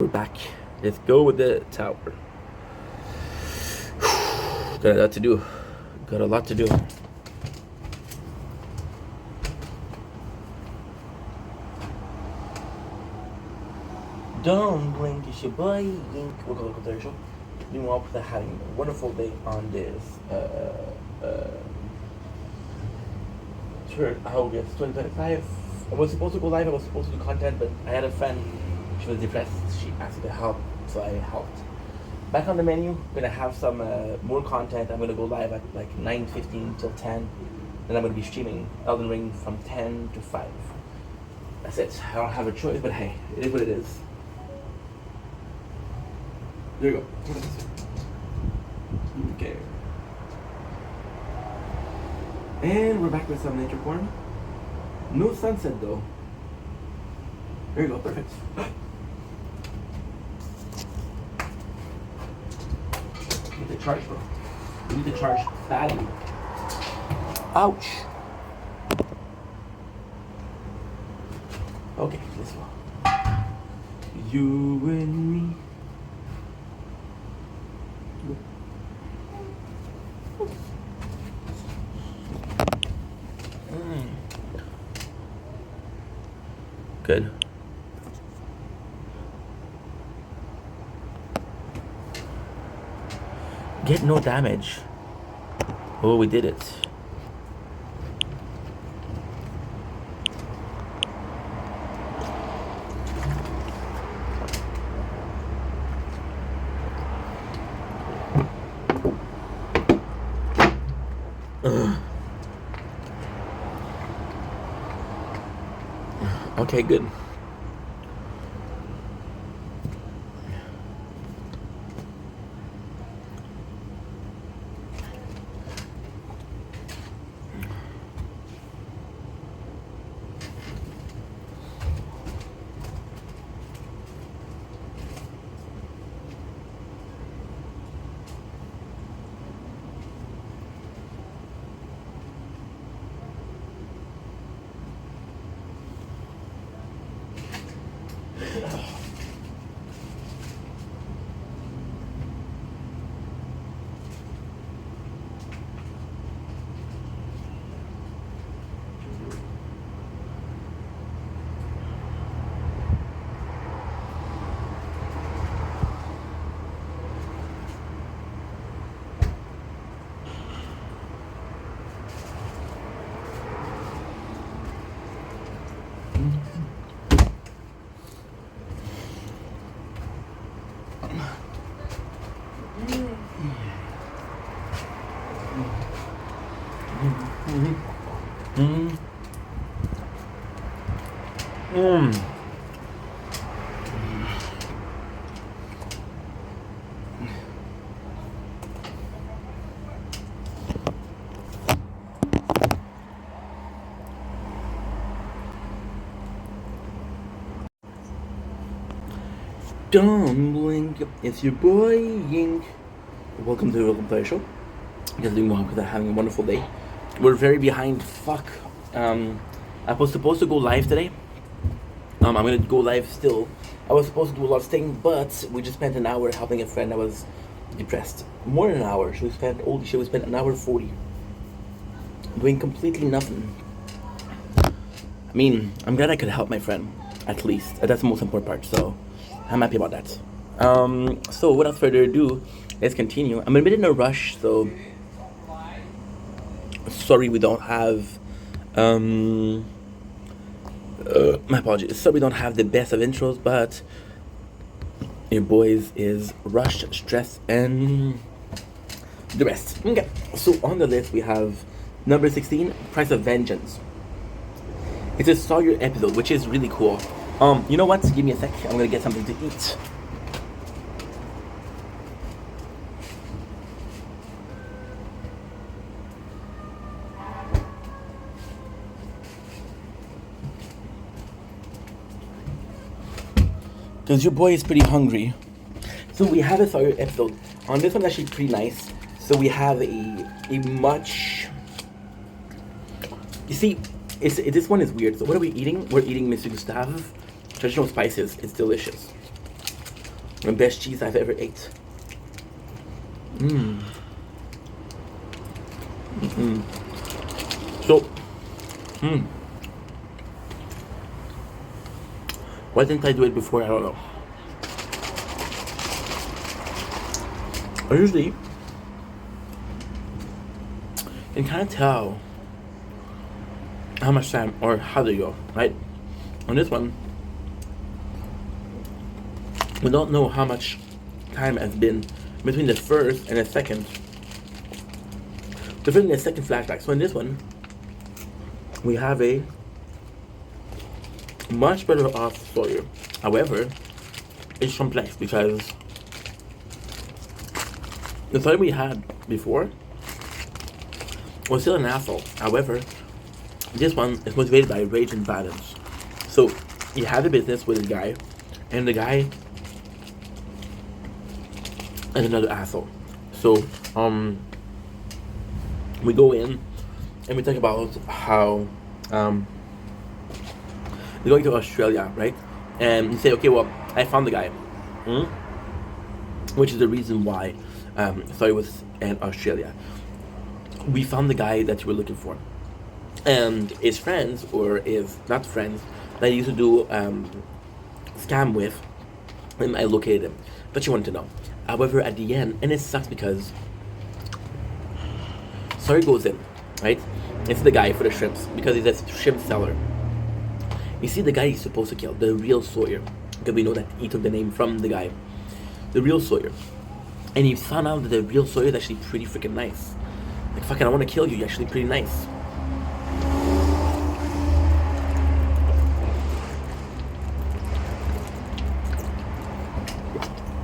We're back. Let's go with the tower. Got a lot to do. Got a lot to do. Don't blink, it's your boy Ink. Welcome to the show. Meanwhile, we're having a wonderful day on this August 2025. I was supposed to go live, I was supposed to do content, but I had a friend, she was depressed, she asked me to help, so I helped. Back on the menu, I'm gonna have some more content. I'm gonna go live at like 9:15 till 10. Then I'm gonna be streaming Elden Ring from 10 to 5. That's it. I don't have a choice, but hey, it is what it is. There you go. Okay. And we're back with some nature porn. No sunset though. There you go, perfect. You need to charge, bro. You need to charge battery. Ouch. Okay, this one. You and me. Good. Get no damage. Oh, we did it. Okay, good. Don't blink, it's your boy Yink. Welcome to the show. You guys are doing well because I'm having a wonderful day. We're very behind. Fuck. I was supposed to go live today. I'm gonna go live still. I was supposed to do a lot of things, but we just spent an hour helping a friend that was depressed. More than an hour. We spent an hour 40 doing completely nothing. I mean, I'm glad I could help my friend, at least. That's the most important part, so I'm happy about that. So without further ado, let's continue. I'm a bit in a rush, so sorry we don't have my apologies. Sorry we don't have the best of intros, but your boys is rushed, stressed, and the rest. Okay, so on the list we have number 16, Price of Vengeance. It's a Sawyer episode, which is really cool. You know what? Give me a sec. I'm gonna get something to eat. Because your boy is pretty hungry. So we have a Sawyer episode. On this one's actually pretty nice. So we have a much... You see, this one is weird. So what are we eating? We're eating Monsieur Gustave. Traditional spices. It's delicious. The best cheese I've ever ate. So, why didn't I do it before? I don't know. I usually can kind of tell how much time or how they go, right? On this one, we don't know how much time has been between the first and the second. The first and the second flashback. So in this one, we have a much better off Sawyer. However, it's complex because the Sawyer we had before was still an asshole. However, this one is motivated by rage and violence. So he had a business with a guy, and the guy is another asshole. So we go in and we talk about how they're going to Australia, right? And you say, okay, well, I found the guy, which is the reason why Sawyer was in Australia. We found the guy that you were looking for, and his friends, or if not friends, that he used to do scam with, and I located him. But you wanted to know. However, at the end, and it sucks because Sawyer goes in, right? It's the guy for the shrimps because he's a shrimp seller. You see the guy he's supposed to kill, the real Sawyer, because we know that he took the name from the guy, the real Sawyer. And he found out that the real Sawyer is actually pretty freaking nice. Like, fucking, I want to kill you. You're actually pretty nice.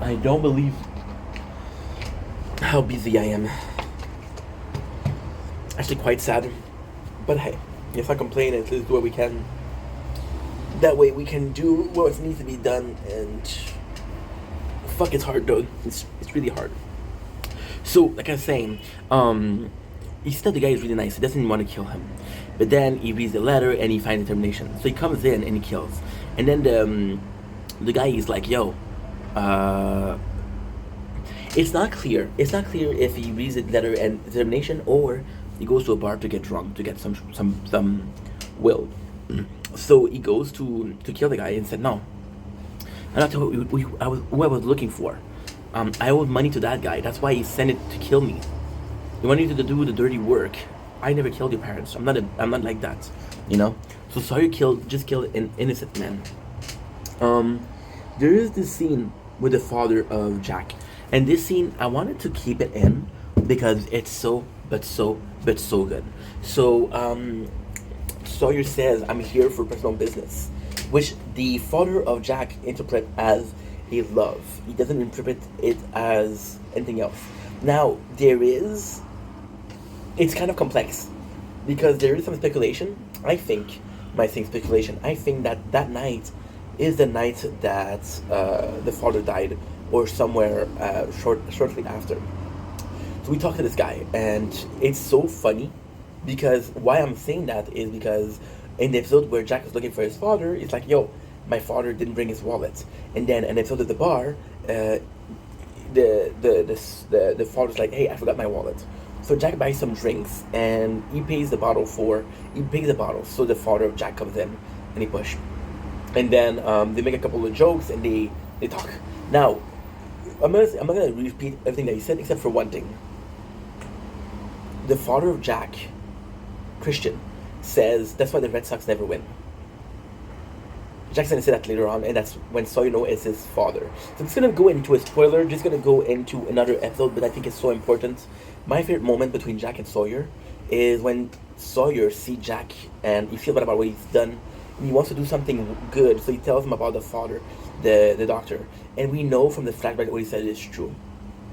I don't believe how busy I am. Actually, quite sad. But hey, if I complain, let's do what we can. That way, we can do what needs to be done. And fuck, it's hard, though. It's really hard. So, like I was saying, he said the guy is really nice. He doesn't want to kill him. But then he reads the letter and he finds determination. So he comes in and he kills. And then the guy is like, yo, it's not clear. It's not clear if he reads the letter and determination or he goes to a bar to get drunk, to get some will. So he goes to kill the guy and said, no, I'm not who I was looking for. I owed money to that guy. That's why he sent it to kill me. He wanted you to do the dirty work. I never killed your parents. I'm not like that, you know. So Sawyer just killed an innocent man. There is this scene with the father of Jack, and this scene I wanted to keep it in because it's so good. So Sawyer says, "I'm here for personal business," which the father of Jack interprets as a love. He doesn't interpret it as anything else. Now it's kind of complex because there is some speculation. I think that night is the night that the father died, or somewhere shortly after. So we talked to this guy, and it's so funny because why I'm saying that is because in the episode where Jack was looking for his father, it's like, yo, my father didn't bring his wallet. And then an episode at the bar, the father's like, hey, I forgot my wallet. So Jack buys some drinks and he pays the bottle. So the father of Jack comes in and he push. And then they make a couple of jokes and they talk. Now, I'm not gonna repeat everything that he said except for one thing. The father of Jack, Christian, says that's why the Red Sox never win. Jack's gonna say that later on, and that's when Sawyer is his father. So I'm just gonna go into a spoiler, just gonna go into another episode, but I think it's so important. My favorite moment between Jack and Sawyer is when Sawyer sees Jack and he feels bad about what he's done. And he wants to do something good, so he tells him about the father, the doctor. And we know from the flashback that what he said is true.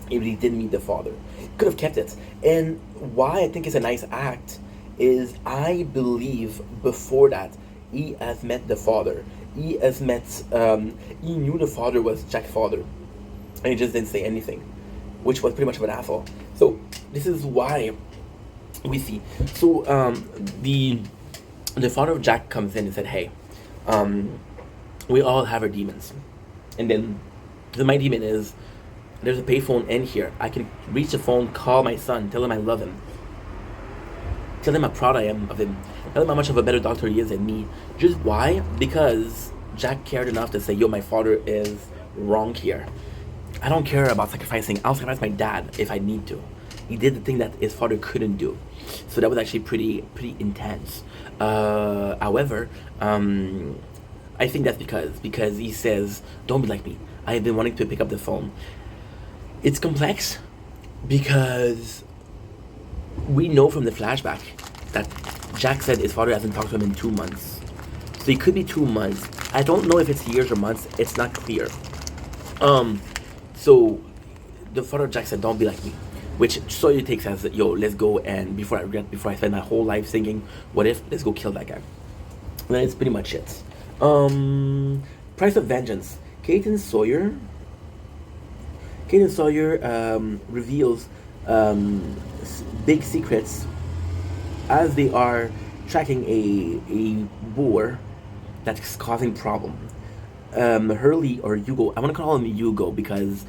He really did meet the father. He could have kept it. And why I think it's a nice act is I believe before that he has met the father. He has met, he knew the father was Jack's father. And he just didn't say anything, which was pretty much of an asshole. So this is why we see. So the father of Jack comes in and said, hey, we all have our demons. And then So my demon is, there's a payphone in here. I can reach the phone, call my son, tell him I love him, tell him how proud I am of him, tell him how much of a better doctor he is than me. Just why? Because Jack cared enough to say, yo, my father is wrong here. I don't care about sacrificing. I'll sacrifice my dad if I need to. He did the thing that his father couldn't do. So that was actually pretty intense. However, I think that's because he says, don't be like me. I have been wanting to pick up the phone. It's complex because we know from the flashback that Jack said his father hasn't talked to him in 2 months. So it could be 2 months. I don't know if it's years or months. It's not clear. So the father of Jack said, don't be like me. Which Sawyer takes as, yo, let's go, and before I spend my whole life thinking, what if, let's go kill that guy. And that's pretty much it. Price of Vengeance. Kate and Sawyer reveals big secrets as they are tracking a boar that's causing problem. Hurley or Hugo, I want to call him Hugo because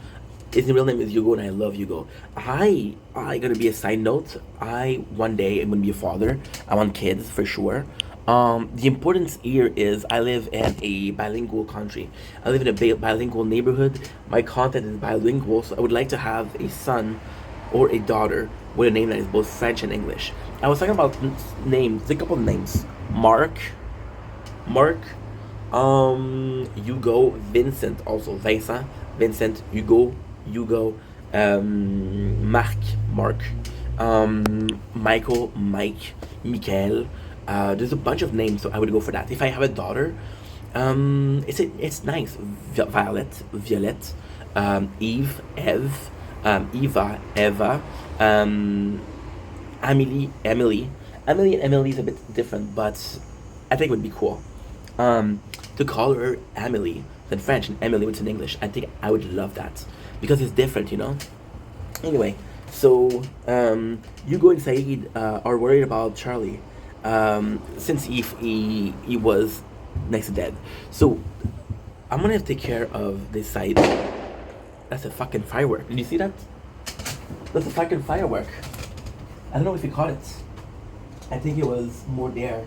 his real name is Hugo and I love Hugo. I gonna be a side note, I one day am gonna be a father. I want kids for sure. The importance here is I live in a bilingual country. I live in a bilingual neighborhood. My content is bilingual, so I would like to have a son or a daughter with a name that is both French and English. I was talking about names, a couple of names. Mark, Hugo, Vincent, also Vincent, Hugo, Mark, Michael, Mike, Michael. There's a bunch of names, so I would go for that. If I have a daughter, it's nice. Violette, Eve, Eva, Eva, Emily and Emily is a bit different, but I think it would be cool. To call her Emily in French and Emily what's in English. I think I would love that because it's different, you know. Anyway, so Hugo and Saeed are worried about Charlie since he was next to dead. So I'm gonna have to take care of this side. That's a fucking firework. Did you see that? That's a fucking firework. I don't know if we caught it. I think it was more there.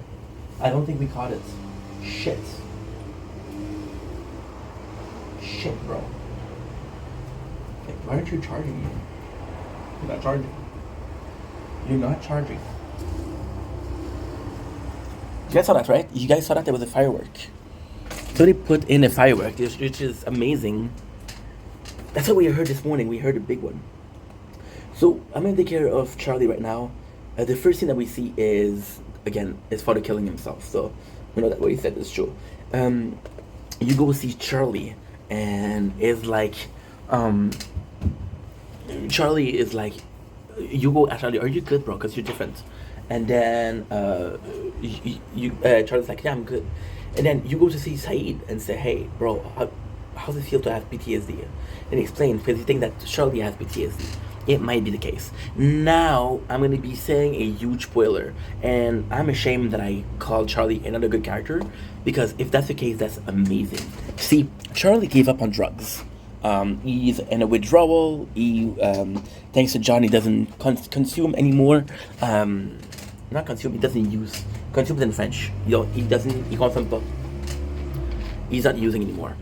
I don't think we caught it. Shit, bro. Like, why aren't you charging me? You're not charging. You guys saw that, right? You guys saw that there was a firework. So they put in a firework, which is amazing. That's what we heard this morning. We heard a big one. So I'm gonna take care of Charlie right now. The first thing that we see is, again, his father killing himself. So we know that what he said is true. You go see Charlie, and is like, Charlie is like, you go ask Charlie, are you good, bro? Because you're different. And then Charlie's like, yeah, I'm good. And then you go to see Saeed and say, hey, bro, how does it feel to have PTSD? And he explains, because you think that Charlie has PTSD. It might be the case. Now, I'm going to be saying a huge spoiler, and I'm ashamed that I called Charlie another good character, because if that's the case, that's amazing. See, Charlie gave up on drugs. He's in a withdrawal. He, thanks to John, he doesn't consume anymore. Not consume, he doesn't use. Consume in French. You know, he consumes pas. He's not using anymore.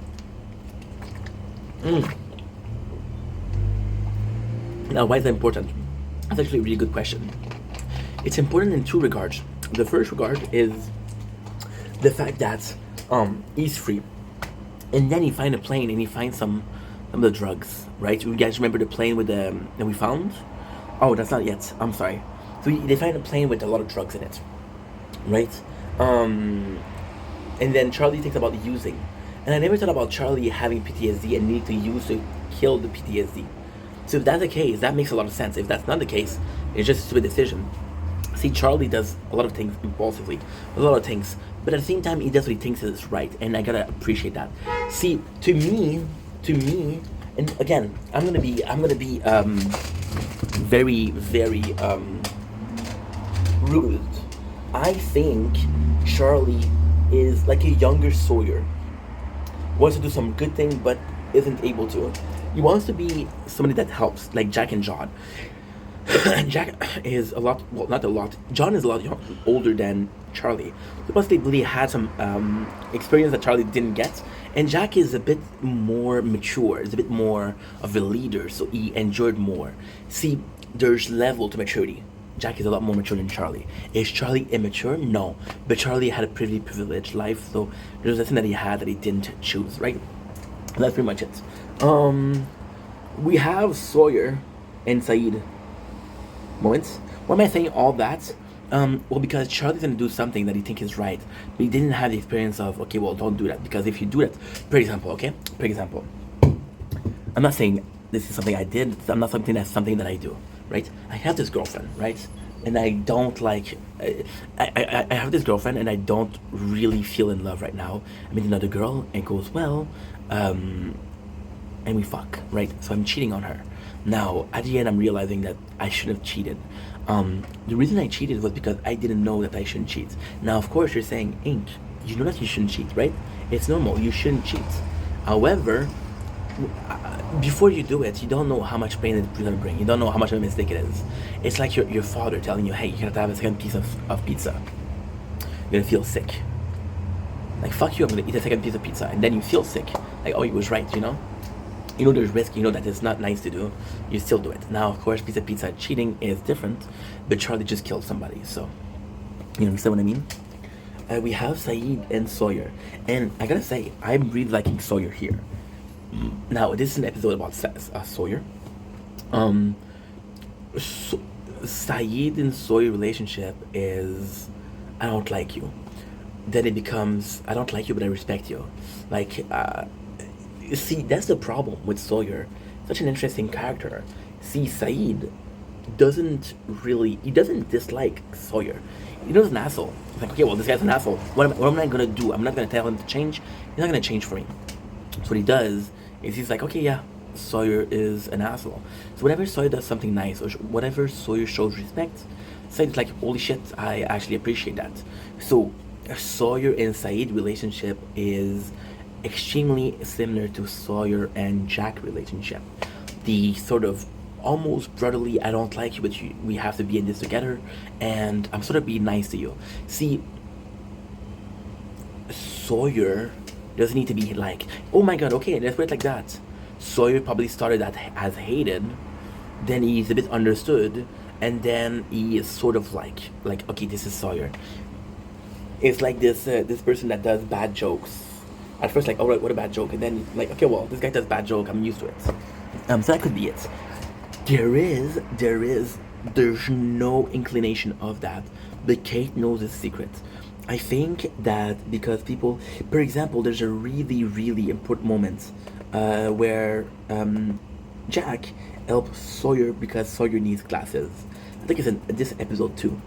Now, why is that important? That's actually a really good question. It's important in two regards. The first regard is the fact that he's free, and then he finds a plane and he finds some of the drugs. Right? You guys remember the plane with that we found? Oh, that's not yet. I'm sorry. So they find a plane with a lot of drugs in it, right? And then Charlie thinks about using, and I never thought about Charlie having PTSD and needing to use to kill the PTSD. So if that's the case, that makes a lot of sense. If that's not the case, it's just a stupid decision. See, Charlie does a lot of things impulsively, a lot of things, but at the same time, he does what he thinks is right, and I gotta appreciate that. See, to me, and again, I'm gonna be very, very rude. I think Charlie is like a younger Sawyer. Wants to do some good thing, but isn't able to. He wants to be somebody that helps, like Jack and John. And Jack is a lot, well, not a lot. John is a lot older than Charlie. He possibly had some experience that Charlie didn't get. And Jack is a bit more mature, is a bit more of a leader, so he endured more. See, there's level to maturity. Jack is a lot more mature than Charlie. Is Charlie immature? No. But Charlie had a pretty privileged life, so there's nothing that he had that he didn't choose, right? That's pretty much it. We have Sawyer and Saeed moments. Why am I saying all that? Well, because Charlie's gonna do something that he thinks is right, but he didn't have the experience of, okay, well, don't do that, because if you do that, for example, I'm not saying this is something I did, I'm not something that's something that I do, right? I have this girlfriend, right? And I don't like, I have this girlfriend and I don't really feel in love right now. I meet another girl and it goes well, and we fuck, right? So I'm cheating on her. Now, at the end, I'm realizing that I shouldn't have cheated. The reason I cheated was because I didn't know that I shouldn't cheat. Now, of course, you're saying, Ink, you know that you shouldn't cheat, right? It's normal, you shouldn't cheat. However, before you do it, you don't know how much pain it's gonna bring. You don't know how much of a mistake it is. It's like your father telling you, hey, you gotta have a second piece of pizza. You're gonna feel sick. Like, fuck you, I'm gonna eat a second piece of pizza. And then you feel sick. Like, oh, he was right, you know? You know there's risk, you know that it's not nice to do, you still do it. Now, of course, piece of pizza cheating is different, but Charlie just killed somebody, so, you understand what I mean? We have Saeed and Sawyer, and I gotta say, I'm really liking Sawyer here. Now, this is an episode about Sawyer. Saeed and Sawyer relationship is, I don't like you. Then it becomes, I don't like you, but I respect you. Like, see, that's the problem with Sawyer. Such an interesting character. See, Saeed doesn't dislike Sawyer. He knows an asshole. He's like, okay, well, this guy's an asshole. What am I gonna do? I'm not gonna tell him to change. He's not gonna change for me. So what he does is he's like, okay, yeah, Sawyer is an asshole. So whenever Sawyer does something nice, or whatever Sawyer shows respect, Saeed's like, holy shit, I actually appreciate that. So Sawyer and Saeed relationship is extremely similar to Sawyer and Jack relationship. The sort of almost brotherly, I don't like you, but we have to be in this together, and I'm sort of being nice to you. See, Sawyer doesn't need to be like, oh my god, okay, let's put it like that. Sawyer probably started as hated, then he's a bit understood, and then he is sort of like, okay, this is Sawyer. It's like this person that does bad jokes. At first, like, alright, what a bad joke, and then like, okay, well, this guy does bad joke, I'm used to it. So that could be it. There's no inclination of that, but Kate knows the secret. I think that because people, for example, there's a really, really important moment where Jack helps Sawyer because Sawyer needs glasses. I think it's in this episode too.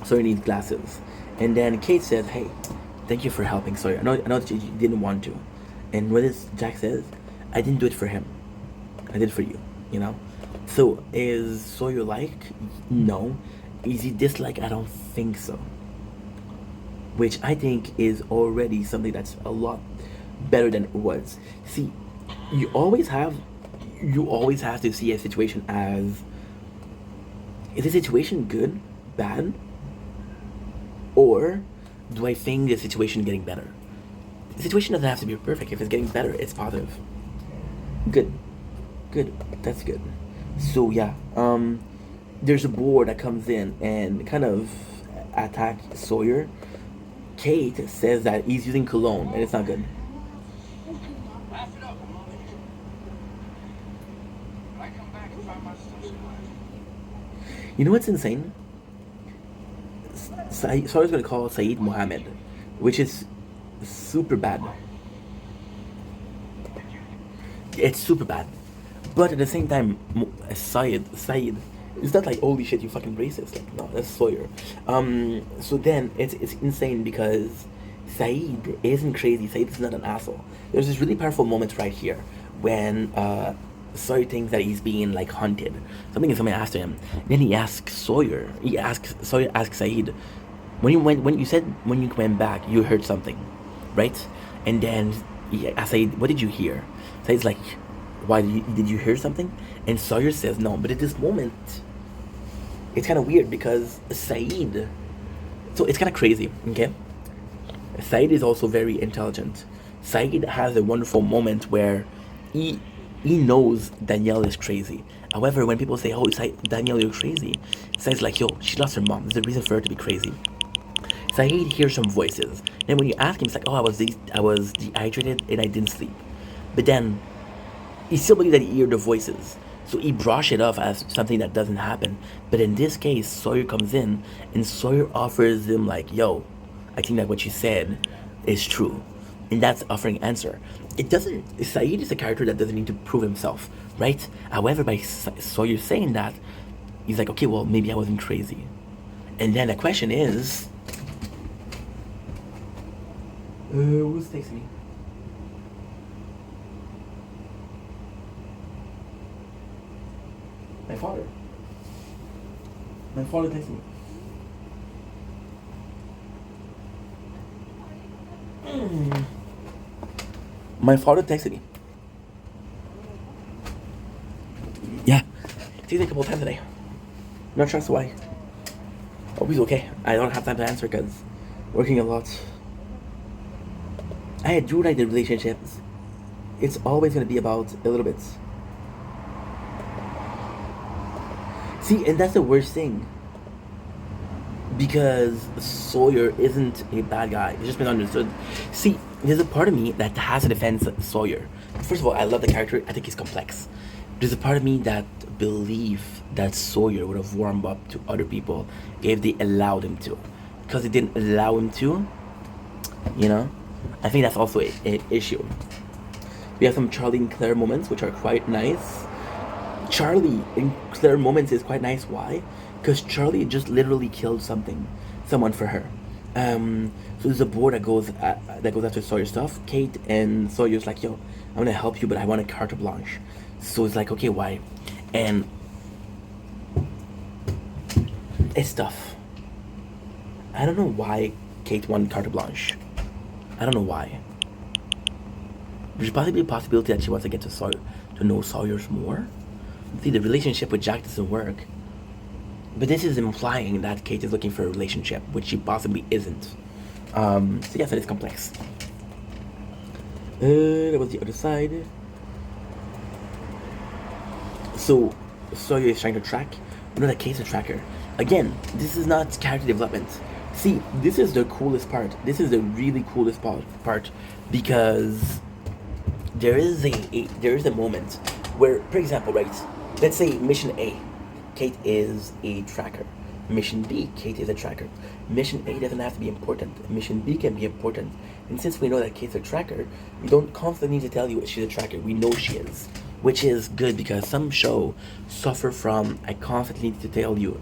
Sawyer needs glasses, and then Kate says, "Hey, thank you for helping Sawyer. I know that you didn't want to." And what is Jack says, "I didn't do it for him. I did it for you." You know. So is Sawyer like? No. Is he dislike? I don't think so. Which I think is already something that's a lot better than it was. See, you always have to see a situation as, is the situation good, bad, or do I think the situation getting better? The situation doesn't have to be perfect. If it's getting better, it's positive. Good, that's good. So yeah, there's a board that comes in and kind of attack Sawyer. Kate says that he's using cologne, and it's not good. You know what's insane? Sawyer's gonna call Saeed Mohammed, which is super bad. It's super bad. But at the same time, Saeed, it's not like, holy shit, you fucking racist. Like, no, that's Sawyer. So then it's insane because Saeed isn't crazy. Saeed is not an asshole. There's this really powerful moment right here when Sawyer thinks that he's being like hunted. Something asked him. Then he asks Sawyer. Sawyer asks Saeed, when you went back, you heard something, right? And then he asked Saeed, what did you hear? Said's like, why did you hear something? And Sawyer says no. But at this moment, it's kind of weird because Said. So it's kind of crazy, okay? Said is also very intelligent. Said has a wonderful moment where he knows Danielle is crazy. However, when people say, "Oh, Danielle, you're crazy," Said's like, "Yo, she lost her mom. There's a reason for her to be crazy." Said hears some voices. Then when you ask him, it's like, "Oh, I was dehydrated and I didn't sleep." But then he still believes that he heard the voices. So he brush it off as something that doesn't happen. But in this case, Sawyer comes in and Sawyer offers him like, "Yo, I think that what you said is true." And that's offering answer. It doesn't. Said is a character that doesn't need to prove himself, right? However, by Sawyer saying that, he's like, okay, well, maybe I wasn't crazy. And then the question is, who's texting me? My father. My father texted me. My father texted me. Yeah. Texted me a couple times today. I'm not sure as to why. Hope he's okay. I don't have time to answer because working a lot. I do like the relationships. It's always going to be about a little bit. See, and that's the worst thing. Because Sawyer isn't a bad guy. It's just been understood. See, there's a part of me that has to defend Sawyer. First of all, I love the character. I think he's complex. There's a part of me that believes that Sawyer would have warmed up to other people if they allowed him to. Because they didn't allow him to, you know? I think that's also an issue. We have some Charlie and Claire moments, which are quite nice. Charlie and Claire moments is quite nice. Why? Because Charlie just literally killed someone for her. So there's a board that goes after Sawyer's stuff. Kate and Sawyer's like, "Yo, I'm gonna help you, but I want a carte blanche." So it's like, okay, why? And it's tough. I don't know why Kate wanted carte blanche. I don't know why. There's possibly a possibility that she wants to get to know Sawyer's more. See, the relationship with Jack doesn't work. But this is implying that Kate is looking for a relationship, which she possibly isn't. So yes, it is complex. That was the other side. So Sawyer is trying to track. No, that Kate's a tracker. Again, this is not character development. See, this is the coolest part. This is the really coolest part because there is a moment where, for example, right? Let's say mission A. Kate is a tracker. Mission B, Kate is a tracker. Mission A doesn't have to be important. Mission B can be important. And since we know that Kate's a tracker, we don't constantly need to tell you she's a tracker. We know she is. Which is good because some show suffer from, I constantly need to tell you.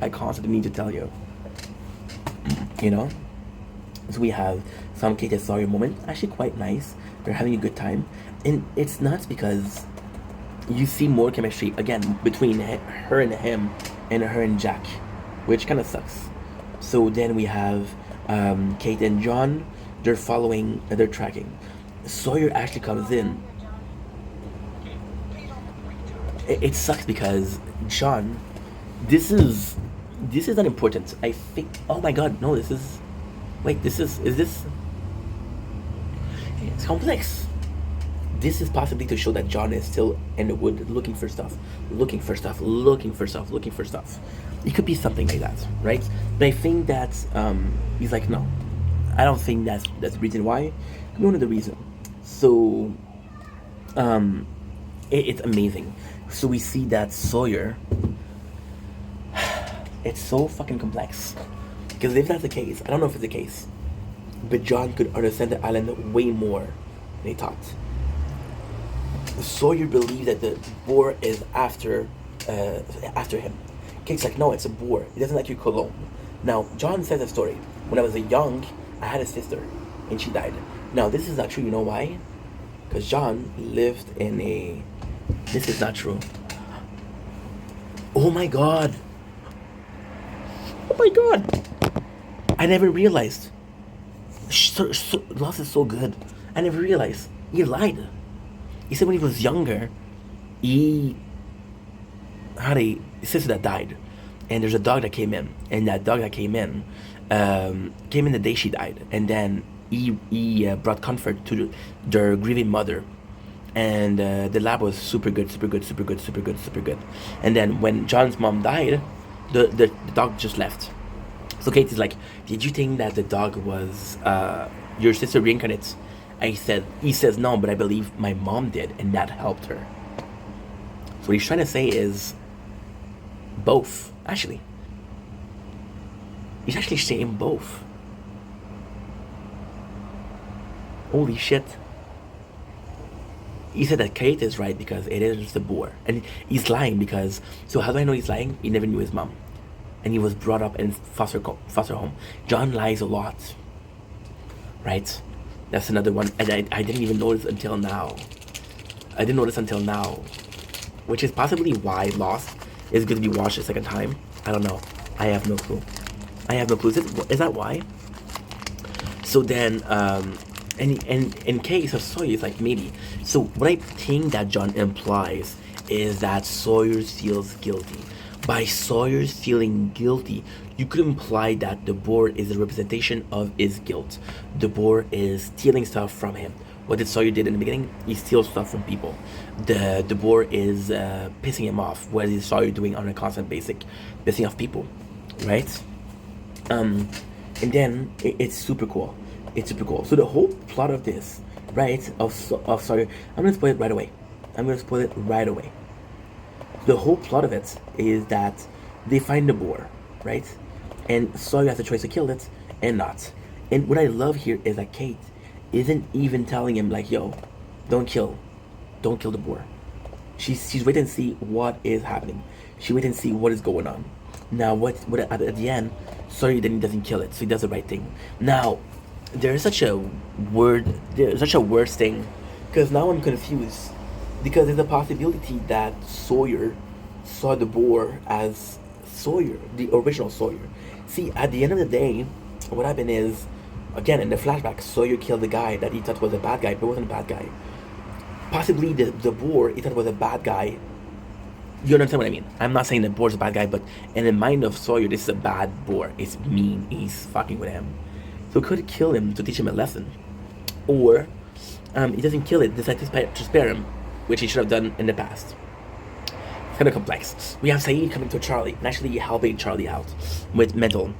You know? So we have some Kate and Sawyer moment. Actually quite nice. They're having a good time. And it's nuts because you see more chemistry again between her and him and her and Jack, which kind of sucks. So then we have Kate and John. They're tracking. Sawyer actually comes in. It sucks because John, this is unimportant. I think. Oh my God, no! This is this? It's complex. This is possibly to show that John is still in the wood looking for stuff. It could be something like that, right? But I think that he's like, no, I don't think that's the reason why. It could be one of the reasons. So it's amazing. So we see that Sawyer, it's so fucking complex. Because if that's the case, I don't know if it's the case, but John could understand the island way more than he thought. Sawyer believes that the boar is after him. Kate's like, no, it's a boar. He doesn't like your cologne. Now, John says a story. When I was young, I had a sister, and she died. Now, this is not true. You know why? Because John lived in a... This is not true. Oh my God. I never realized. Lost is so good. I never realized. He lied. He said when he was younger, he had a sister that died, and there's a dog that came in, and that dog that came in the day she died, and then he brought comfort to their grieving mother, and the lab was super good, super good, super good, super good, super good. And then when John's mom died, the dog just left. So Kate is like, did you think that the dog was your sister reincarnate? He says no, but I believe my mom did, and that helped her. So what he's trying to say is both, actually. He's actually saying both. Holy shit. He said that Kate is right because it is the boar. And he's lying because, so how do I know he's lying? He never knew his mom. And he was brought up in foster home. John lies a lot. Right? That's another one. And I didn't even notice until now. Which is possibly why Lost is going to be watched a second time. I don't know. I have no clue. Is that why? So then, and in case of Sawyer, it's like maybe. So what I think that John implies is that Sawyer feels guilty. By Sawyer feeling guilty, you could imply that the boar is a representation of his guilt. The boar is stealing stuff from him. What did Sawyer did in the beginning? He steals stuff from people. The boar is pissing him off. What is Sawyer doing on a constant basis? Pissing off people, right? And then it's super cool. So the whole plot of this, right, of Sawyer, I'm gonna spoil it right away. The whole plot of it is that they find the boar, right? And Sawyer has a choice to kill it and not. And what I love here is that Kate isn't even telling him like, yo, don't kill the boar. She's waiting to see what is happening. She waiting to see what is going on. Now what at the end, Sawyer then doesn't kill it, so he does the right thing. Now there's such a worse thing, because now I'm confused. Because there's a possibility that Sawyer saw the boar as Sawyer, the original Sawyer. See, at the end of the day, what happened is, again, in the flashback, Sawyer killed the guy that he thought was a bad guy, but wasn't a bad guy. Possibly the boar he thought was a bad guy. You understand what I mean? I'm not saying the boar's a bad guy, but in the mind of Sawyer, this is a bad boar. It's mean. He's fucking with him. So he could kill him to teach him a lesson. Or he doesn't kill it, decides to spare him, which he should have done in the past. It's kind of complex. We have Sayid coming to Charlie and actually helping Charlie out with mental.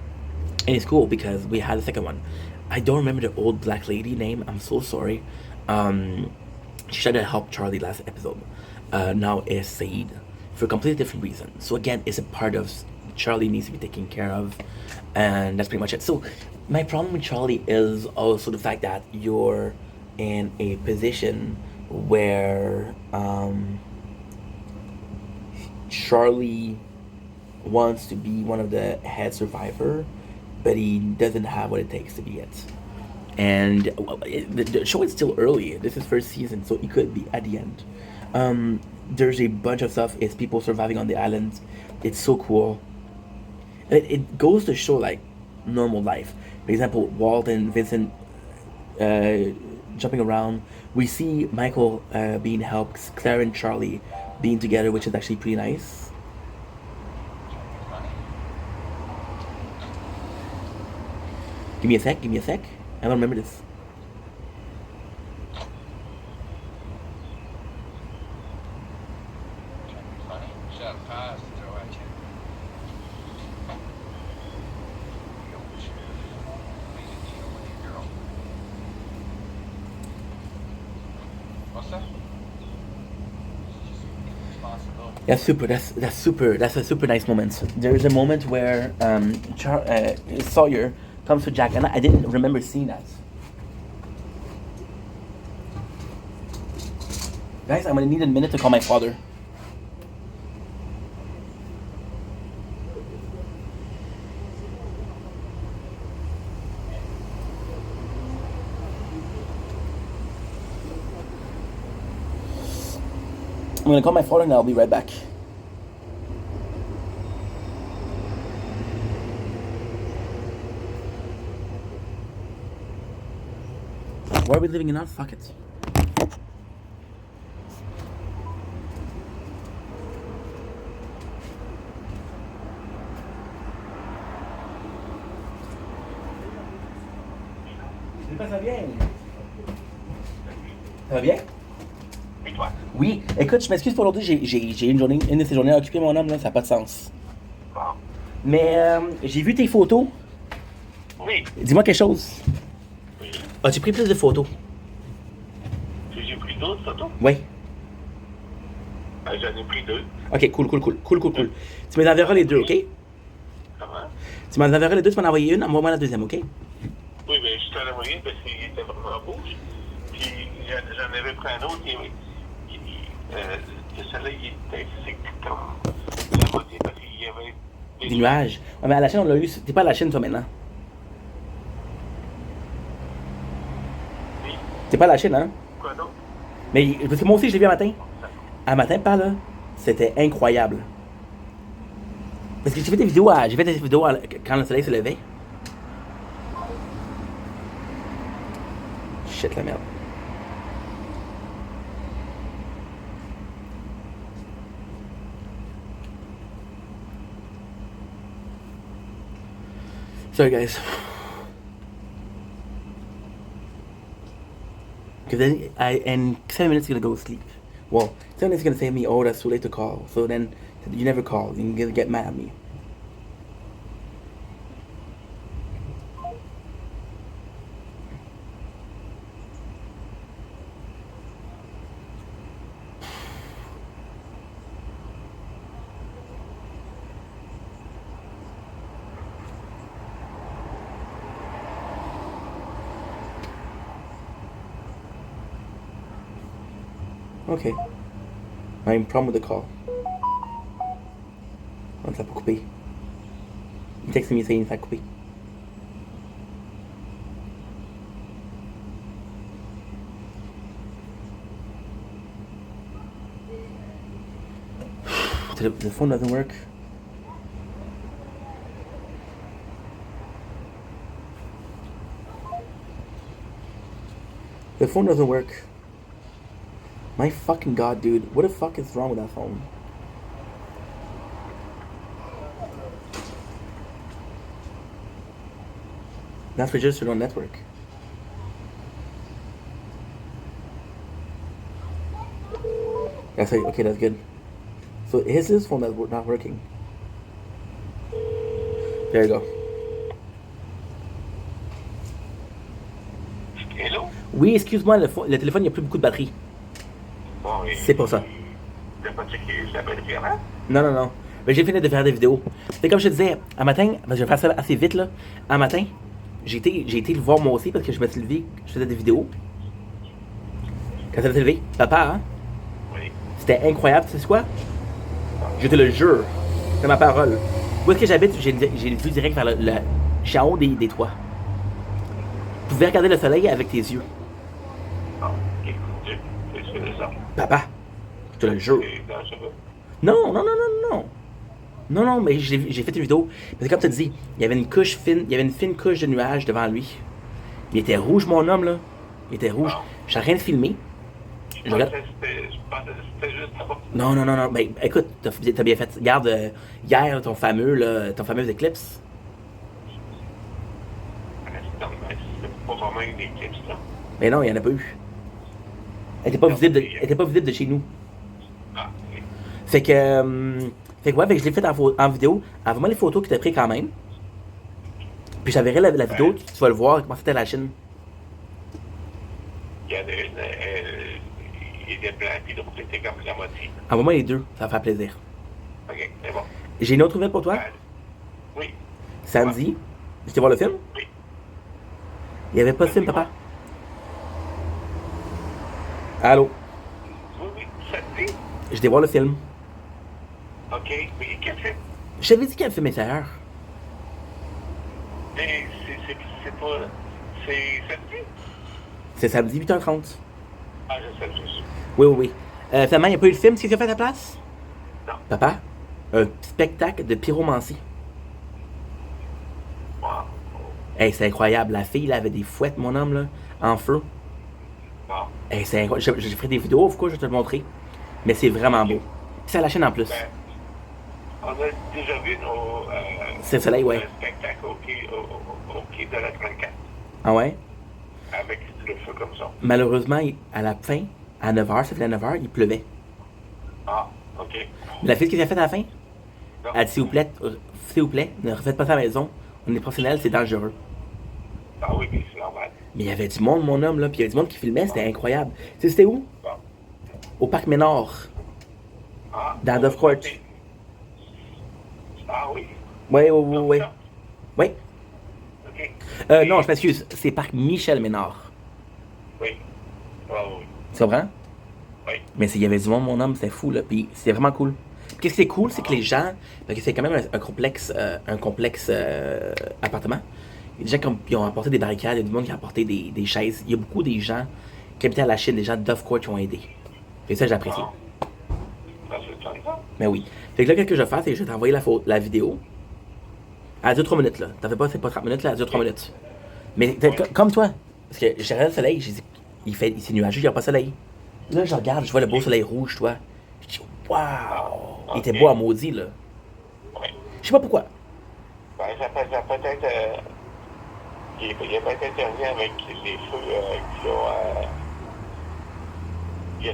And it's cool because we had the second one. I don't remember the old black lady name. I'm so sorry. She tried to help Charlie last episode. Now is Sayid for a completely different reason. So again, it's a part of Charlie needs to be taken care of, and that's pretty much it. So my problem with Charlie is also the fact that you're in a position where Charlie wants to be one of the head survivor, but he doesn't have what it takes to be it. And the show is still early. This is first season, so it could be at the end. There's a bunch of stuff. It's people surviving on the island. It's so cool. It goes to show like normal life. For example, Walt and Vincent jumping around. We see Michael being helped, Claire and Charlie being together, which is actually pretty nice. Give me a sec. I don't remember this. That's super. That's a super nice moment. There's a moment where Sawyer comes to Jack, and I didn't remember seeing that. Guys, I'm gonna need a minute to call my father. I'm gonna call my father and I'll be right back. Why are we leaving it out? Fuck it. comment ça vient? Ça va bien? Et toi? Oui. Écoute, je m'excuse pour l'aujourd'hui, j'ai une de ces journées occupées, mon homme, là, ça n'a pas de sens. Bon. Mais j'ai vu tes photos. Oui. Dis-moi quelque chose. Oui. As-tu pris plus de photos? J'ai pris d'autres photos. Oui. J'en ai pris 2. Ok, cool. Tu m'enverras les deux, ok? Comment? Tu m'enverras les deux, tu m'en as envoyé une, envoie-moi la deuxième, ok? Oui, mais je t'en ai envoyé parce qu'il était vraiment rouge. Puis j'en avais pris un autre le soleil était sec comme la moitié parce qu'il y avait Des nuages. Ouais, mais à la chaîne, on l'a eu. T'es pas à la chaîne, toi, maintenant? Oui. T'es pas à la chaîne, hein? Quoi d'autre? Mais parce que moi aussi, je l'ai vu un matin. Un matin, pas là. C'était incroyable. Parce que j'ai fait des vidéos, quand le soleil se levait. Shit, la merde. Sorry, guys. Because then, in 7 minutes, you're gonna go sleep. Well, 7 minutes, you're gonna say to me, oh, that's too late to call. So then, you never call. You're gonna get mad at me. Okay. I'm problem with the call. On ça pas coupé. Il texte me saying ça a coupé. The phone doesn't work. The phone doesn't work. My fucking god, dude. What the fuck is wrong with that phone? That's registered on network. That's right. Okay, that's good. So his phone that's not working. There you go. Hello? Oui, excuse-moi, le téléphone, il n'y a plus beaucoup de batterie. Bon, C'est pour ça. T'as pas checké la batterie avant? Non. Mais j'ai fini de faire des vidéos. C'est comme je te disais, un matin, parce que je vais faire ça assez vite, là. Un matin, j'ai été le voir moi aussi parce que je me suis levé, je faisais des vidéos. Quand ça s'est levé, papa, hein? Oui. C'était incroyable, tu sais quoi? Je te le jure, c'est ma parole. Où est-ce que j'habite, j'ai une vue directe vers le chaos des toits. Tu pouvais regarder le soleil avec tes yeux. Bon, écoute, c'est ça. Papa, je te le jure. C'est dangereux. Non, mais j'ai fait une vidéo. Parce que comme tu dis, il y avait une fine couche de nuages devant lui. Il était rouge, mon homme, là. Il était rouge. J'ai rien de filmé. Je pensais que c'était juste ça. Non. Ben, écoute, t'as bien fait. Regarde, hier, ton fameux éclipse. C'est pas vraiment une éclipse, là. Mais non, il n'y en a pas eu. Elle était pas visible de chez nous. Ah, oui. Fait que ouais, je l'ai fait en vidéo. Envoie-moi les photos que tu as prises quand même. Puis j'enverrai la vidéo, tu vas le voir, comment c'était la Chine. Il y en a une, il était blanc, puis l'autre était comme la moitié. Envoie-moi les deux, ça va faire plaisir. Ok, c'est bon. J'ai une autre nouvelle pour toi. Oui. Samedi, je t'ai voir le film. Oui. Il n'y avait pas de film, papa. Allô? Oui, samedi. Je t'ai voir le film. Ok, mais quel film? Je t'avais dit quel film était ailleurs. Mais c'est pas... C'est samedi? C'est samedi 8h30. Ah, je sais juste. Oui. Finalement, il n'y a pas eu le film. Qu'est-ce qu'il a fait à ta place? Non. Papa, un spectacle de pyromancie. Wow. Hey, c'est incroyable. La fille, là, avait des fouettes, mon homme, là, en feu. Wow. Hey, c'est incroyable. J'ai fait des vidéos, pourquoi je vais te le montrer. Mais c'est vraiment beau. C'est à la chaîne en plus. Ben, on a déjà vu nos... C'est le soleil, ouais. Un spectacle au quai de la 34. Ah ouais? avec le feu comme ça. Malheureusement, à la fin, à 9h, ça fait à 9h, il pleuvait. Ah, ok. Mais la fille, qu'est-ce qu'elle a fait à la fin? Non. Elle dit, s'il vous plaît, ne refaites pas ça à la maison. On est professionnels, c'est dangereux. Ah oui, mais c'est normal. Mais il y avait du monde, mon homme, là, puis il y avait du monde qui filmait, c'était incroyable. Tu sais, c'était où? Bon. Au Parc Ménard, Ah, dans Dove Court. Ah oui. Oui. Oui. Ok. Non, je m'excuse, c'est Parc Michel Ménard. Oui. Ah oui. Tu comprends? Oui. Mais il y avait du monde, mon homme, c'était fou, là, puis c'était vraiment cool. Puis qu'est-ce qui est cool, c'est que les gens, parce que c'est quand même un complexe appartement. Il y a des gens qui ont apporté des barricades, il y a du monde qui a apporté des chaises. Il y a beaucoup des gens qui habitaient à la Chine, des gens de Dove Court qui ont aidé. Et ça, j'apprécie. Ça, c'est ça. Mais oui. Fait que là, qu'est-ce que je vais faire, c'est que je vais t'envoyer la vidéo. Elle dure 3 minutes, là. T'en fais pas, c'est pas 30 minutes, là, elle dure 3 minutes. Mais comme toi. Parce que j'ai regardé le soleil, j'ai dit, c'est nuageux, il n'y a pas de soleil. Là, je regarde, je vois le beau soleil rouge, toi. Je dis, waouh! Il était beau à maudit, là. Oui. Je sais pas pourquoi. Ben, ça peut-être. Il a peut-être intervenu avec les feux qui ont. Il y a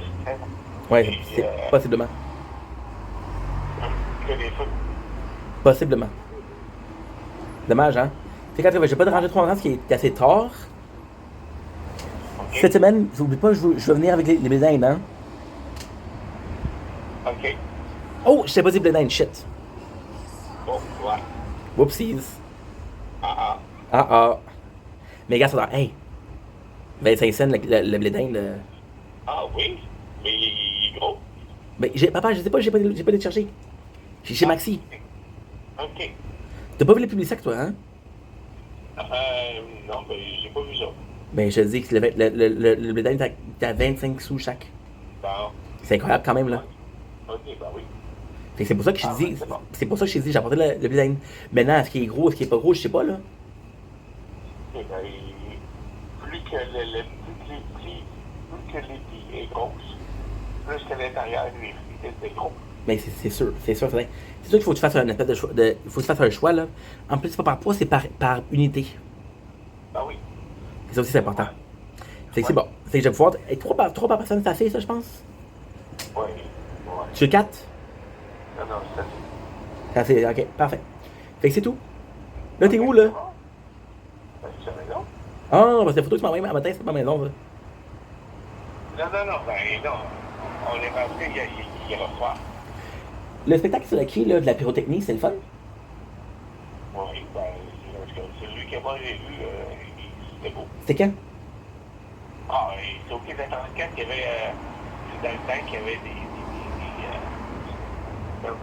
Ouais, c'est possiblement. Que les feux. Possiblement. Dommage, hein? Fait quand je vais pas te ranger trop longtemps, ce qui est assez tard. Okay. Cette semaine, n'oublie pas, je vais venir avec les blés d'Inde, hein? Ok. Oh, je t'ai pas dit blé d'Inde, shit. Bon, ouais. Whoopsies. Ah. Ah. Mais regarde ça, hey! 25 cents le blé d'Inde. Ah oui? Mais il est gros. Mais papa, je sais pas, j'ai pas été le chercher. J'ai chez Maxi. Ok. T'as pas vu les publicités, toi, hein? Non, mais j'ai pas vu ça. Ben, je te dis que le blé d'Inde est à 25 sous chaque. Bon. C'est incroyable quand même, là. Ok, ben oui. Fait que c'est pour ça que je te dis, ouais, c'est bon. c'est pour ça que je te dis, j'ai apporté le blé d'Inde. Maintenant, est-ce qu'il est gros, est-ce qu'il est pas gros, je sais pas, là. Eh ben, plus que l'épi est grosse, plus que l'intérieur, lui, est gros. Mais c'est sûr, c'est sûr qu'il faut que tu fasses un espèce de choix, il faut que tu fasses un choix, là. En plus, c'est pas par poids, c'est par unité. Ben oui. Et ça aussi, c'est important. Fait que c'est bon. Fait que je vais pouvoir être 3 par personne, ça fait ça, je pense. Oui. Tu veux 4? Non, c'est Ça fait, ok, parfait. Fait que c'est tout. Là, t'es où, là? Ben, c'est la maison. Ah, parce que la photo que tu m'as envoyée à matin, c'est pas ma maison, là. Non, ben non. On est rentré, il y a froid. Le spectacle sur le quai, là, de la pyrotechnie, c'est le fun? Oui, ben, celui que moi j'ai vu, c'était beau. C'était quand? Ah, c'est au Quai de la 34 qu'il y avait, c'est dans le temps qu'il y avait des comme,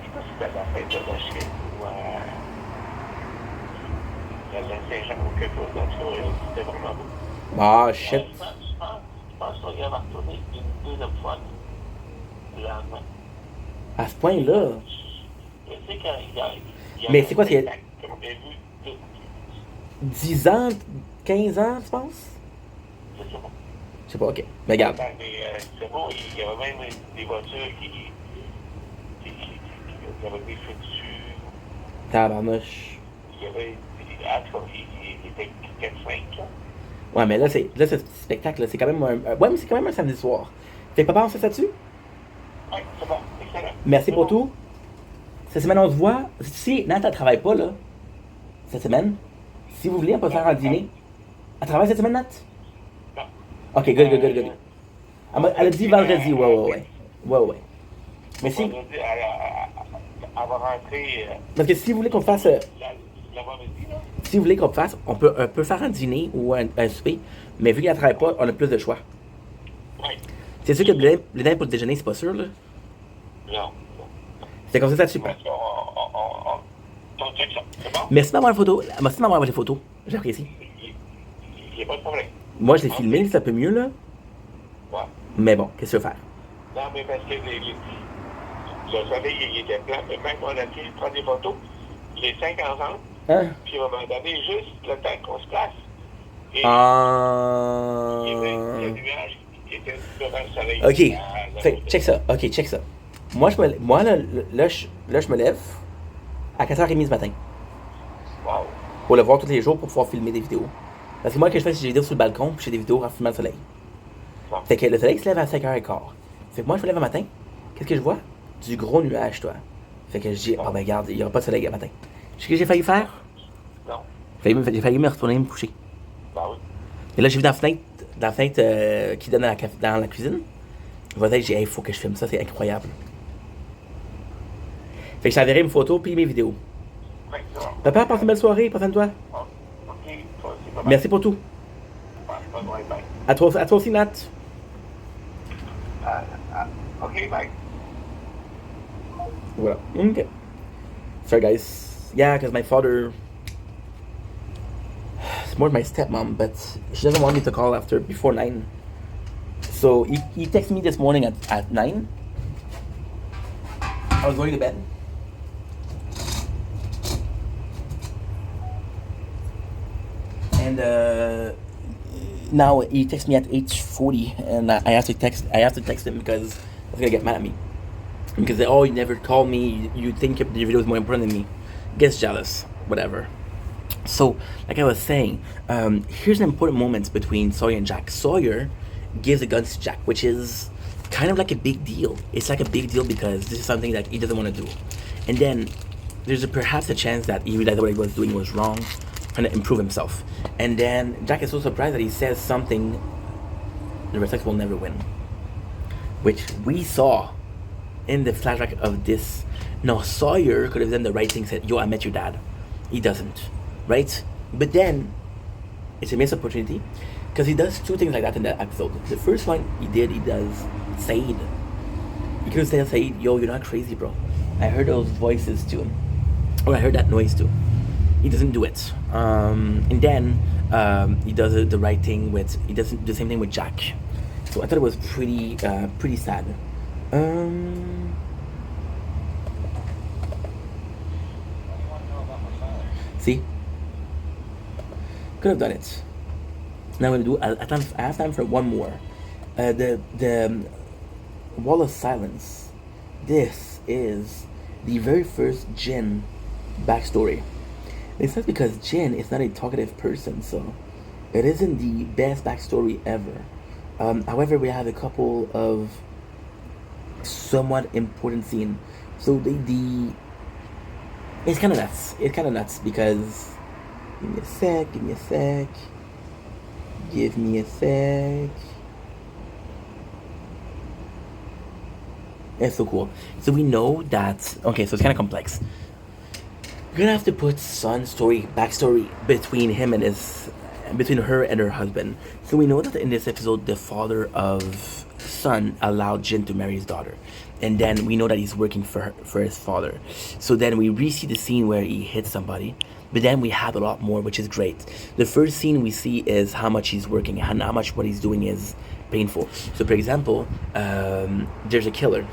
je sais pas si c'était la fête de la Chine ou la Saint-Jean ou quelque chose, en tout cas, c'était vraiment beau. Ah, shit. Je pense qu'on y va retourner une deuxième fois le lendemain. À ce point-là. Je sais qu'il y a Mais c'est quoi, c'est qu'on a vu tout. 10 ans, 15 ans, tu penses? Je sais pas. Je sais pas, ok. Mais regarde. Mais c'est beau, il y avait même des voitures qui avaient des feux dessus. Tabarnouche. Il y avait en tout cas, il était 4-5. Ouais, mais là, ce petit spectacle, là, c'est quand même ouais, mais c'est quand même un samedi soir. Fait que papa, on fait ça dessus? Oui, c'est bon, excellent. Merci pour tout. Cette semaine, on se voit. Si Nat, elle travaille pas, là, cette semaine, si vous voulez, on peut faire un dîner. Elle travaille cette semaine, Nat? Non. Ok, good. Elle a dit vendredi, ouais. Mais si. Elle va rentrer. Parce que si vous voulez qu'on fasse. L'avant-midi, là. Si vous voulez qu'on fasse, on peut faire un dîner ou un souper, mais vu qu'elle travaille pas, on a plus de choix. Oui. C'est sûr que le dîner pour le déjeuner, c'est pas sûr, là. Non. C'est comme ça, c'est super. On check ça, c'est bon? Merci de m'avoir envoyé les photos. J'apprécie. Il n'y a pas de problème. Moi, je l'ai filmé, c'est un peu mieux, là. Ouais. Mais bon, qu'est-ce que tu veux faire? Non, mais parce que le soleil, il était blanc, mais même on a pu prendre des photos, les 5 ensemble, Hein? puis à un moment donné, juste le temps qu'on se place. Et Ah. il y avait le nuage qui était devant le soleil. Ok. Fait, check ça. Ok, check ça. Moi, là, je me lève à 4h30 ce matin. Wow. pour le voir tous les jours pour pouvoir filmer des vidéos. Parce que moi, ce que je fais, c'est que j'ai des vidéos sur le balcon, puis j'ai des vidéos en filmant le soleil. Fait que le soleil se lève à 5h15. Fait que moi, je me lève le matin. Qu'est-ce que je vois? Du gros nuage, toi. Fait que je dis, oh ben regarde, il n'y aura pas de soleil le matin. Tu sais ce que j'ai failli faire? Non. J'ai failli me retourner me coucher. Ben oui. Et là, j'ai vu dans la fenêtre qui donne dans la cuisine. Je vois, j'ai dit, hey, il faut que je filme ça, c'est incroyable. Fait que je t'enverrai mes photos puis mes vidéos. Oui, c'est bon. Papa, passe une belle soirée, passe à toi. Oh, ok, toi aussi, bye-bye. Merci pour tout. Bye, bye, bye. À toi aussi, Nat. Ok, bye. Voilà. Okay. Sorry, guys. Yeah, because my father. It's more my stepmom, but she doesn't want me to call before 9. So he texted me this morning at 9. I was going to bed. And now he texts me at 8:40, and I have to text him because he's gonna get mad at me. Because oh, you never called me. You think your video is more important than me. Gets jealous. Whatever. So, like I was saying, here's an important moment between Sawyer and Jack. Sawyer gives the guns to Jack, which is kind of like a big deal. It's like a big deal because this is something that he doesn't want to do. And then there's perhaps a chance that he realized what he was doing was wrong, trying to improve himself. And then Jack is so surprised that he says something, the Red Sox will never win. Which we saw in the flashback of this. No, Sawyer could have done the right thing, said, yo, I met your dad. He doesn't, right? But then, it's a missed opportunity, because he does two things like that in that episode. The first one he does Saeed. He could have said, Saeed, yo, you're not crazy, bro. I heard those voices too. Or I heard that noise too. He doesn't do it. And then, he does the right thing he does the same thing with Jack. So I thought it was pretty sad. See? Could have done it. Now I'm gonna do. I have time for one more. The Wall of Silence. This is the very first Jin backstory. It's not because Jin is not a talkative person, so it isn't the best backstory ever. However, we have a couple of somewhat important scene. So it's kind of nuts. It's kind of nuts because give me a sec. It's so cool. So we know that. Okay, so it's kind of complex. You're gonna have to put Sun's backstory between her and her husband. So we know that in this episode, the father of Sun allowed Jin to marry his daughter, and then we know that he's working for his father. So then we re-see the scene where he hits somebody, but then we have a lot more, which is great. The first scene we see is how much he's working and how much what he's doing is painful. So for example, there's a killer,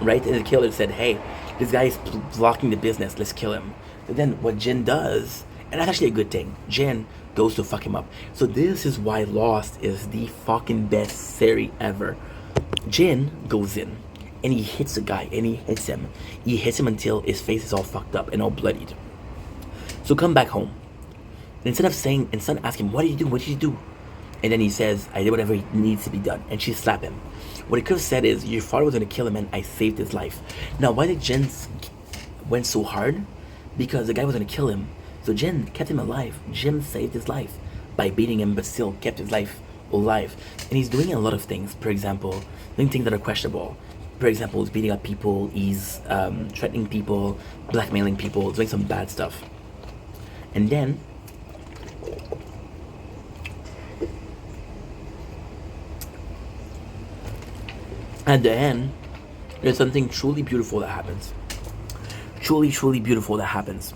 right? And the killer said, hey, this guy is blocking the business, let's kill him. But then what Jin does, and that's actually a good thing, Jin goes to fuck him up. So this is why Lost is the fucking best series ever. Jin goes in and he hits the guy and he hits him. He hits him until his face is all fucked up and all bloodied. So come back home. And instead of asking, what did you do? What did you do? And then he says, I did whatever needs to be done. And she slapped him. What he could have said is, your father was going to kill him and I saved his life. Now, why did Jin went so hard? Because the guy was going to kill him. So Jin kept him alive. Jin saved his life by beating him, but still kept his life alive. And he's doing a lot of things. For example, doing things that are questionable. For example, he's beating up people. He's threatening people, blackmailing people, doing some bad stuff. And then at the end, there's something truly beautiful that happens. Truly, truly beautiful that happens.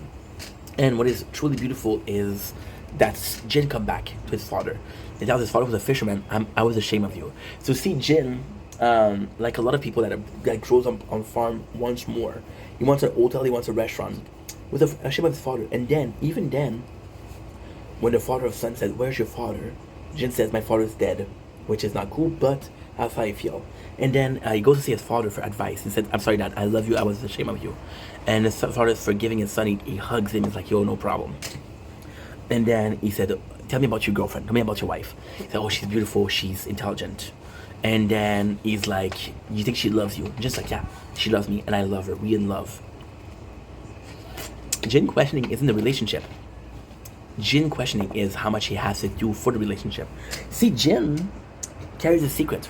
And what is truly beautiful is that Jin come back to his father. And now his father was a fisherman. I was ashamed of you. So see Jin, like a lot of people that grows up on farm wants more. He wants an hotel, he wants a restaurant. With ashamed of his father. And then, even then, when the father of Sun says, where's your father? Jin says, my father's dead. Which is not cool, but that's how I feel. And then he goes to see his father for advice. He said, I'm sorry, Dad, I love you, I was ashamed of you. And his father is forgiving his son. He hugs him. He's like, yo, no problem. And then he said, tell me about your girlfriend. Tell me about your wife. He said, oh, she's beautiful. She's intelligent. And then he's like, you think she loves you? Just like, yeah, she loves me and I love her. We in love. Jin questioning isn't the relationship. Jin questioning is how much he has to do for the relationship. See, Jin carries a secret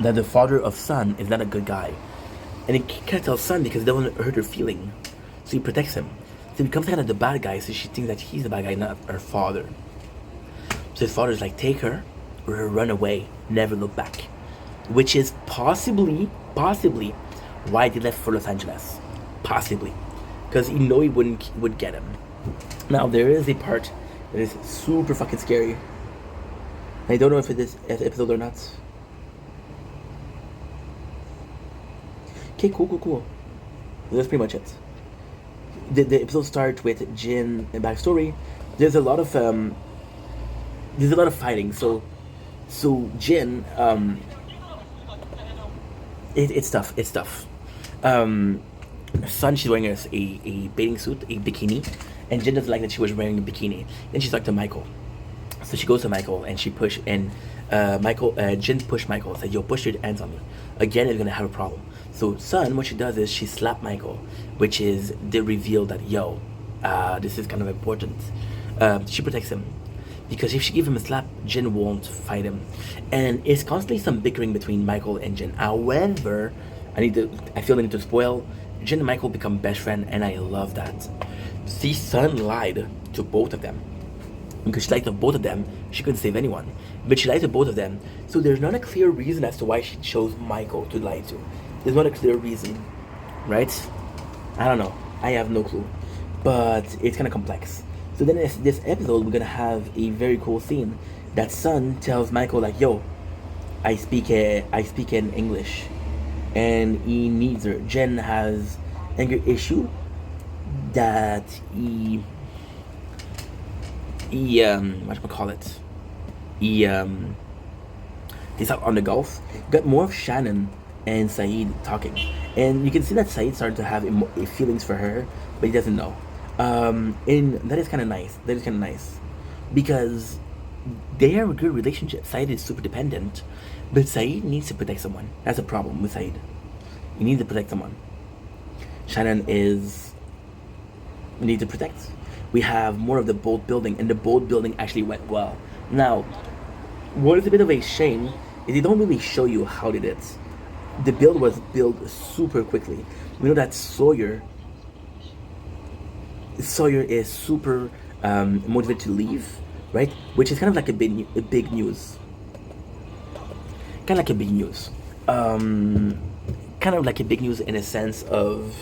that the father of Sun is not a good guy. And he can't tell Sun because he doesn't want to hurt her feeling. So he protects him. So he becomes kind of the bad guy, so she thinks that he's the bad guy, not her father. So his father's like, take her or run away, never look back. Which is possibly why they left for Los Angeles. Possibly. Because he know he would get him. Now there is a part that is super fucking scary. I don't know if it is an episode or not. Okay, cool. That's pretty much it. The episode starts with Jin and backstory. There's a lot of fighting. So Jin, it's tough. Sun, she's wearing a bathing suit, a bikini, and Jin doesn't like that she was wearing a bikini. Then she's talking to Michael. So she goes to Michael and she Jin pushed Michael, said, yo, push your hands on me. Again, it's gonna have a problem. So Sun, what she does is she slapped Michael, which is the reveal that, yo, this is kind of important. She protects him. Because if she gives him a slap, Jin won't fight him. And it's constantly some bickering between Michael and Jin. However, I feel I need to spoil, Jin and Michael become best friends, and I love that. See, Sun lied to both of them. Because she lied to both of them, she couldn't save anyone. But she lied to both of them, so there's not a clear reason as to why she chose Michael to lie to. There's not a clear reason, right? I don't know. I have no clue. But it's kind of complex. So then in this episode, we're going to have a very cool scene that Sun tells Michael, like, yo, I speak in English. And he needs her. Jin has anger issue that he's out on the golf. Got more of Shannon and Saeed talking, and you can see that Saeed started to have feelings for her, but he doesn't know. And that is kind of nice. Because they have a good relationship. Saeed is super dependent, but Saeed needs to protect someone. That's a problem with Saeed. He needs to protect someone. Shannon need to protect. We have more of the boat building, and the boat building actually went well. Now, what is a bit of a shame is they don't really show you how they did it. The build was built super quickly. We know that Sawyer is super motivated to leave, right? Which is kind of like a big news. Kind of like a big news. Kind of like a big news in a sense of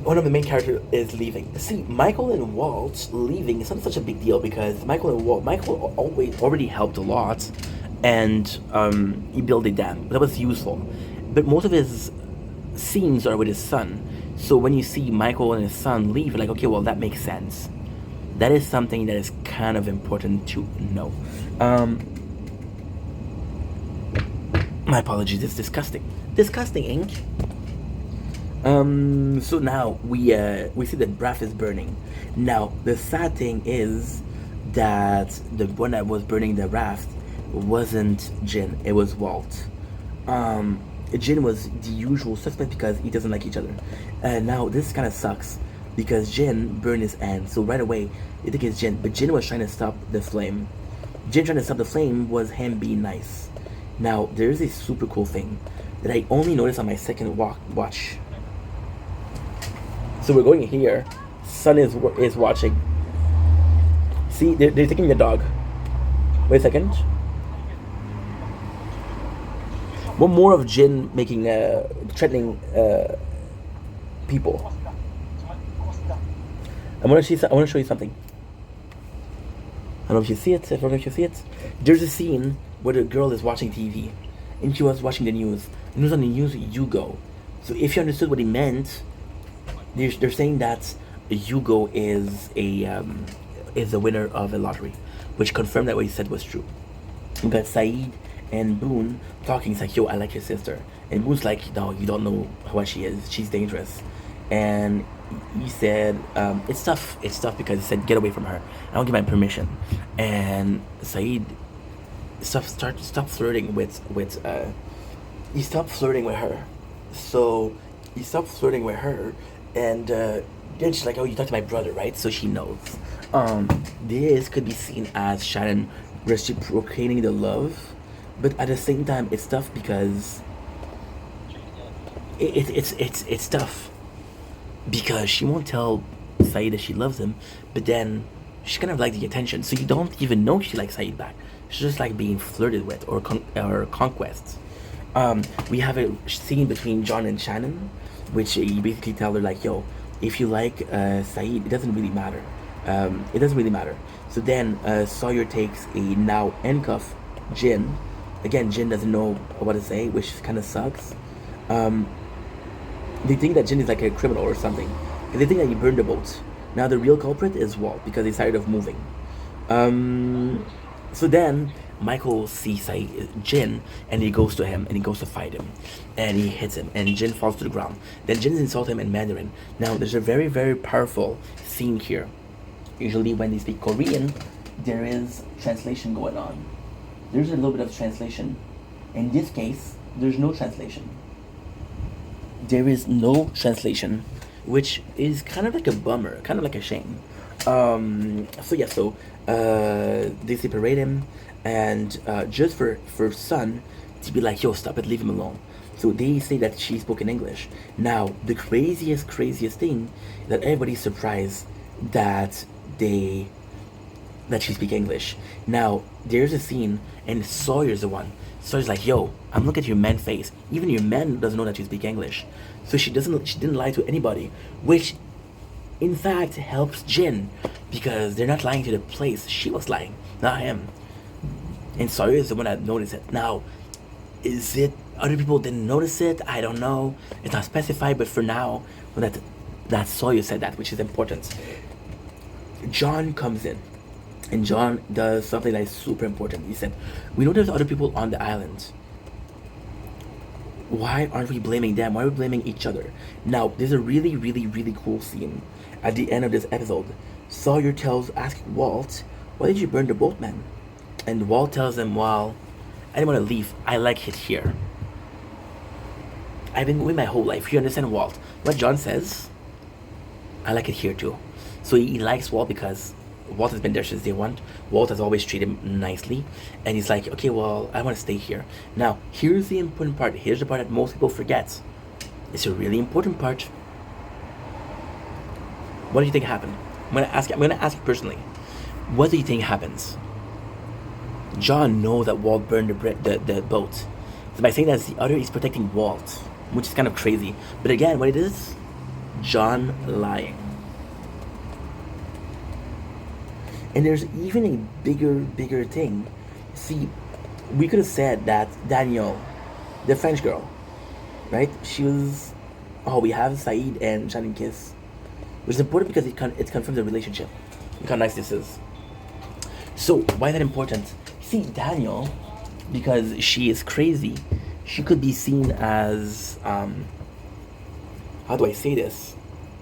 one of the main characters is leaving. See, Michael and Walt leaving is not such a big deal because Michael already helped a lot, and he built a dam. That was useful. But most of his scenes are with his son. So when you see Michael and his son leave, you're like, okay, well, that makes sense. That is something that is kind of important to know. My apologies, it's disgusting. Disgusting ink. So now we see that Braff is burning. Now the sad thing is that the one that was burning the raft wasn't Jin, it was Walt. Jin was the usual suspect because he doesn't like each other. Now this kind of sucks because Jin burned his hand, so right away you think it's Jin, but Jin was trying to stop the flame. Jin trying to stop the flame was him being nice. Now there's a super cool thing that I only noticed on my second watch. So we're going here. Sun is watching. See, they're taking the dog. Wait a second. One more of Jin making threatening people. I want to show you something. I don't know if you see it. I don't know if you see it. There's a scene where the girl is watching TV, and she was watching the news. The news on the news, Hugo. So if you understood what he meant, they're saying that Hugo is a winner of a lottery, which confirmed that what he said was true. We got Saeed and Boone talking. It's like, yo, I like your sister. And Boone's like, no, you don't know what she is. She's dangerous. And he said it's tough. It's tough because he said get away from her. I don't give my permission. And Saeed stop flirting with he stopped flirting with her. So he stopped flirting with her, and then she's like, "Oh, you talked to my brother, right?" So she knows. This could be seen as Shannon reciprocating the love, but at the same time, it's tough because it's tough because she won't tell Saeed that she loves him, but then she kind of like the attention, so you don't even know she likes Saeed back. She's just like being flirted with or conquests. We have a scene between John and Shannon, which he basically tell her like, "Yo, if you like Saeed, it doesn't really matter. It doesn't really matter." So then Sawyer takes a now handcuff Jin. Again, Jin doesn't know what to say, which kind of sucks. They think that Jin is like a criminal or something. They think that he burned the boat. Now the real culprit is Walt because he's tired of moving. So then Michael sees Jin, and he goes to him and he goes to fight him, and he hits him, and Jin falls to the ground. Then Jin insults him in Mandarin. Now there's a very, very powerful scene here. Usually when they speak Korean, there is translation going on. There's a little bit of translation. In this case, there's no translation. There is no translation, which is kind of like a bummer, kind of like a shame. They separate him, and just for Sun to be like, "Yo, stop it, leave him alone." So they say that she spoke in English. Now the craziest thing that everybody's surprised that she speak English. Now there's a scene, and Sawyer's the one. Sawyer's like, "Yo, I'm looking at your man face. Even your man doesn't know that you speak English." So she didn't lie to anybody, which in fact helps Jin because they're not lying to the place. She was lying, not him. And Sawyer is the one that noticed it. Now, is it other people didn't notice it? I don't know. It's not specified, but for now, that Sawyer said that, which is important. John comes in, and John does something that is super important. He said, "We know there's other people on the island. Why aren't we blaming them? Why are we blaming each other?" Now, there's a really, really, really cool scene at the end of this episode. Sawyer asks Walt, "Why did you burn the boat, man?" And Walt tells him, "Well, I didn't want to leave. I like it here. I've been with my whole life. You understand, Walt?" What John says, "I like it here too." So he likes Walt because Walt has been there since day one. Walt has always treated him nicely. And he's like, "Okay, well, I want to stay here." Now, here's the important part. Here's the part that most people forget. It's a really important part. What do you think happened? I'm gonna ask you personally. What do you think happens? John knows that Walt burned the boat. So by saying that the other, he's protecting Walt, which is kind of crazy. But again, what it is? John lying. And there's even a bigger thing. See, we could have said that Danielle, the French girl, right? She was, we have Saeed and Shannon kiss. Which is important because it confirms the relationship. Look how nice this is. So, why is that important? See, Danielle, because she is crazy, she could be seen as, how do I say this?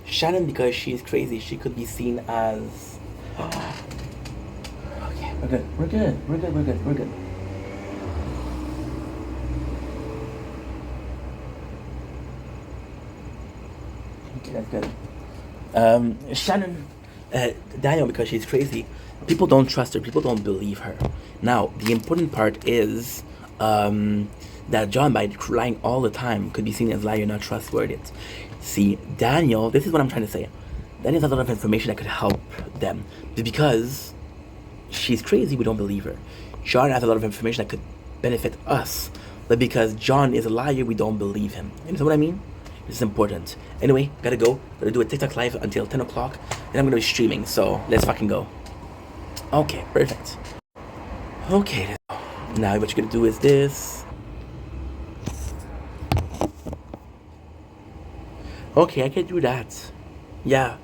Shannon, because she is crazy, she could be seen as, okay, we're good. Okay, that's good. Shannon, Daniel, because she's crazy, people don't trust her, people don't believe her. Now, the important part is that John, by lying all the time, could be seen as liar, not trustworthy. See, Daniel, this is what I'm trying to say. Daniel has a lot of information that could help them. But because she's crazy, we don't believe her. John has a lot of information that could benefit us. But because John is a liar, we don't believe him. You know what I mean? This is important. Anyway, gotta go. Gotta do a TikTok live until 10 o'clock. And I'm gonna be streaming, so let's fucking go. Okay, perfect. Okay, now what you're gonna do is this. Okay, I can do that. Yeah.